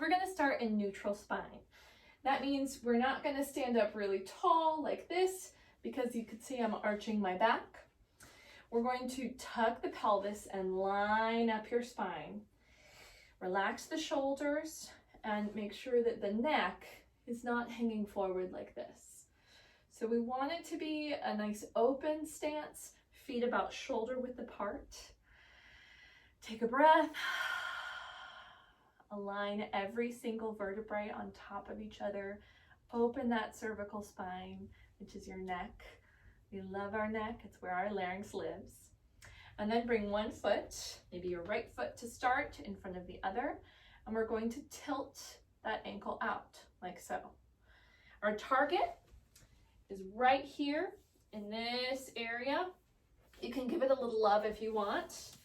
we're gonna start in neutral spine. That means we're not gonna stand up really tall like this, because you can see I'm arching my back. We're going to tuck the pelvis and line up your spine. Relax the shoulders and make sure that the neck is not hanging forward like this. So we want it to be a nice open stance, feet about shoulder width apart. Take a breath. Align every single vertebrae on top of each other. Open that cervical spine, which is your neck. We love our neck, it's where our larynx lives. And then bring one foot, maybe your right foot to start, in front of the other, and we're going to tilt that ankle out, like so. Our target is right here in this area. You can give it a little love if you want.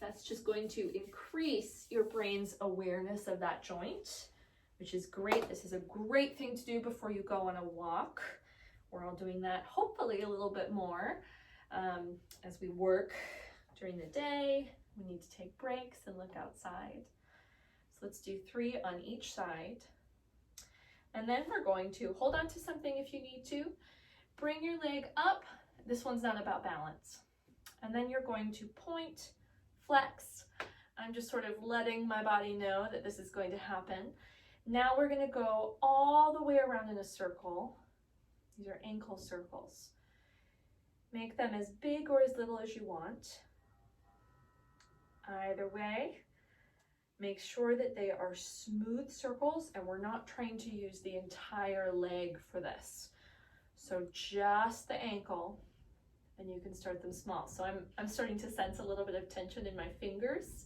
That's just going to increase your brain's awareness of that joint, which is great. This is a great thing to do before you go on a walk. We're all doing that, hopefully a little bit more as we work during the day. We need to take breaks and look outside. So let's do 3 on each side. And then we're going to hold on to something if you need to. Bring your leg up. This one's not about balance. And then you're going to point, flex. I'm just sort of letting my body know that this is going to happen. Now we're going to go all the way around in a circle. These are ankle circles. Make them as big or as little as you want. Either way, make sure that they are smooth circles, and we're not trying to use the entire leg for this. So just the ankle, and you can start them small. So I'm starting to sense a little bit of tension in my fingers,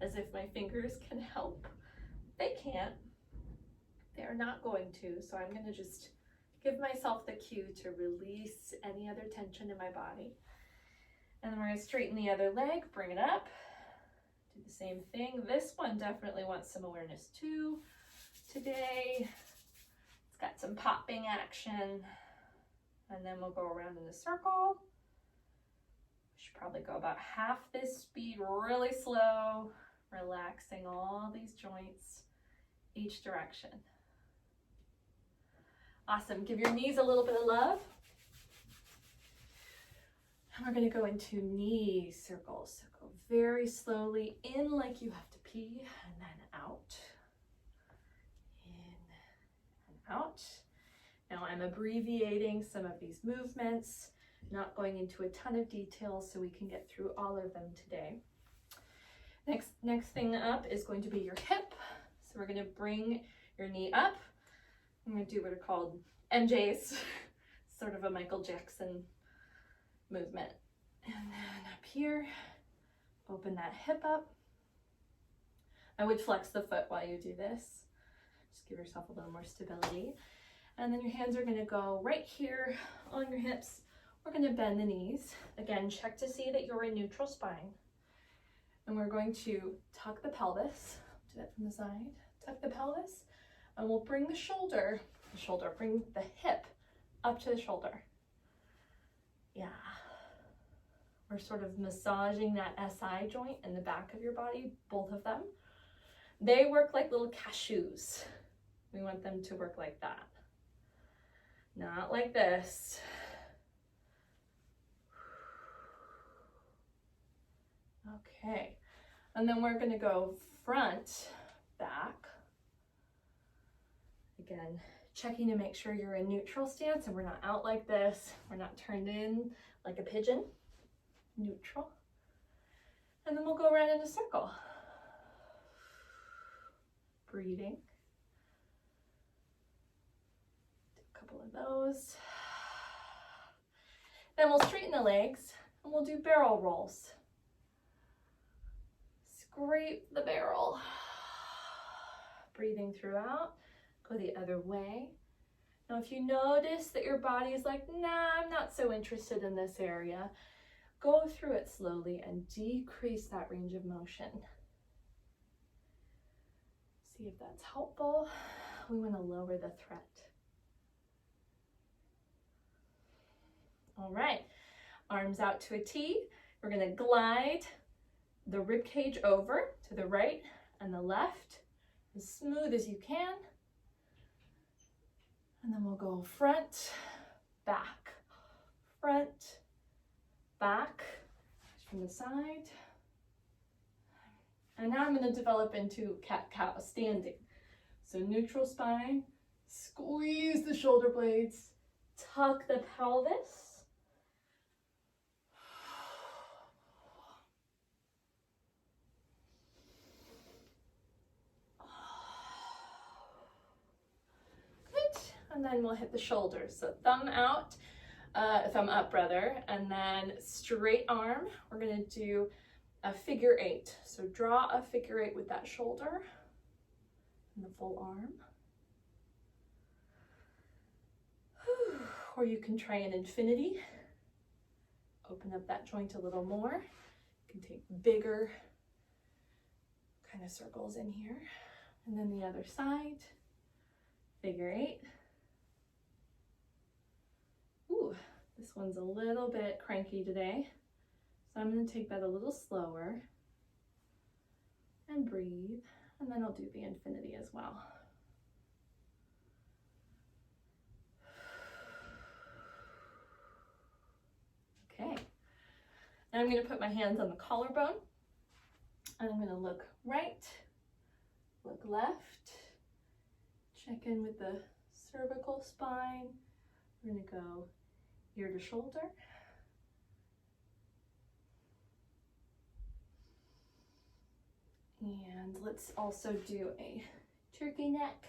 as if my fingers can help. They can't. They're not going to, so I'm gonna just give myself the cue to release any other tension in my body. And then we're gonna straighten the other leg, bring it up, do the same thing. This one definitely wants some awareness too today. It's got some popping action. And then we'll go around in a circle. We should probably go about half this speed, really slow, relaxing all these joints, each direction. Awesome, give your knees a little bit of love. And we're gonna go into knee circles. So go very slowly in like you have to pee, and then out. In and out. Now I'm abbreviating some of these movements, not going into a ton of detail so we can get through all of them today. Next thing up is going to be your hip. So we're gonna bring your knee up. I'm going to do what are called MJs, sort of a Michael Jackson movement. And then up here, open that hip up. I would flex the foot while you do this. Just give yourself a little more stability. And then your hands are going to go right here on your hips. We're going to bend the knees. Again, check to see that you're in neutral spine. And we're going to tuck the pelvis. Do that from the side. Tuck the pelvis. And we'll bring bring the hip up to the shoulder. Yeah. We're sort of massaging that SI joint in the back of your body, both of them. They work like little cashews. We want them to work like that. Not like this. Okay. And then we're going to go front, back. Again, checking to make sure you're in neutral stance and we're not out like this. We're not turned in like a pigeon. Neutral. And then we'll go around in a circle. Breathing. Do a couple of those. Then we'll straighten the legs and we'll do barrel rolls. Scrape the barrel. Breathing throughout. Go the other way. Now, if you notice that your body is like, nah, I'm not so interested in this area, go through it slowly and decrease that range of motion. See if that's helpful. We want to lower the threat. All right, arms out to a T. We're going to glide the rib cage over to the right and the left. as smooth as you can. And then we'll go front, back, front, back, from the side. And now I'm going to develop into cat-cow, standing. So neutral spine, squeeze the shoulder blades, tuck the pelvis. Good. And then we'll hit the shoulders. So thumb out, thumb up rather, and then straight arm. We're going to do a figure 8. So draw a figure 8 with that shoulder and the full arm. Or you can try an infinity. Open up that joint a little more. You can take bigger kind of circles in here. And then the other side, figure 8. Ooh, this one's a little bit cranky today. So I'm going to take that a little slower and breathe, and then I'll do the infinity as well. Okay, now I'm going to put my hands on the collarbone, and I'm going to look right, look left, check in with the cervical spine. We're going to go ear to shoulder. And let's also do a turkey neck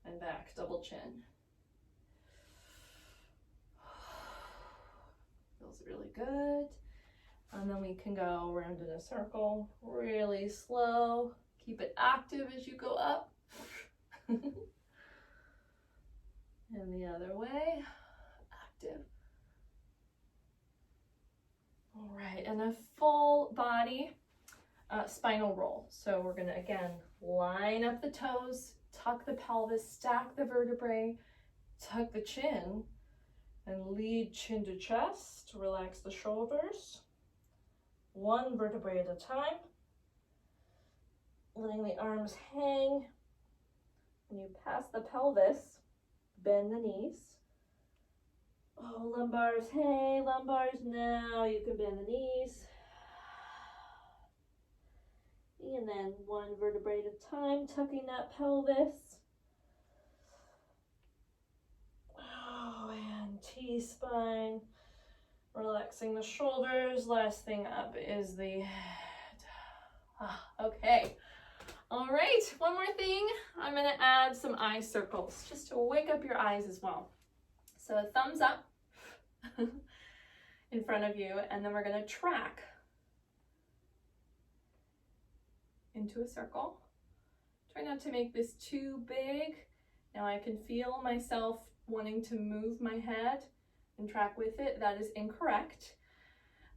and back, double chin. Feels really good. And then we can go around in a circle, really slow. Keep it active as you go up. And the other way, active. All right, and a full body spinal roll. So we're gonna, again, line up the toes, tuck the pelvis, stack the vertebrae, tuck the chin, and lead chin to chest. Relax the shoulders. One vertebrae at a time. Letting the arms hang. When you pass the pelvis, bend the knees. Oh, lumbars, hey, lumbars, now you can bend the knees. And then one vertebrae at a time, tucking that pelvis. Oh, and T-spine. Relaxing the shoulders. Last thing up is the head. Okay. All right, one more thing. I'm going to add some eye circles just to wake up your eyes as well. So a thumbs up in front of you, and then we're going to track into a circle. Try not to make this too big. Now I can feel myself wanting to move my head and track with it. That is incorrect.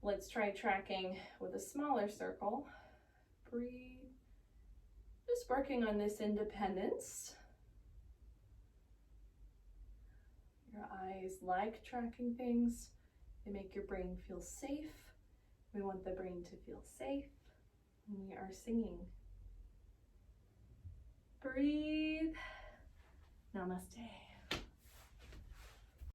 Let's try tracking with a smaller circle. Breathe. Just working on this independence. Your eyes like tracking things. They make your brain feel safe. We want the brain to feel safe. We are singing. Breathe. Namaste.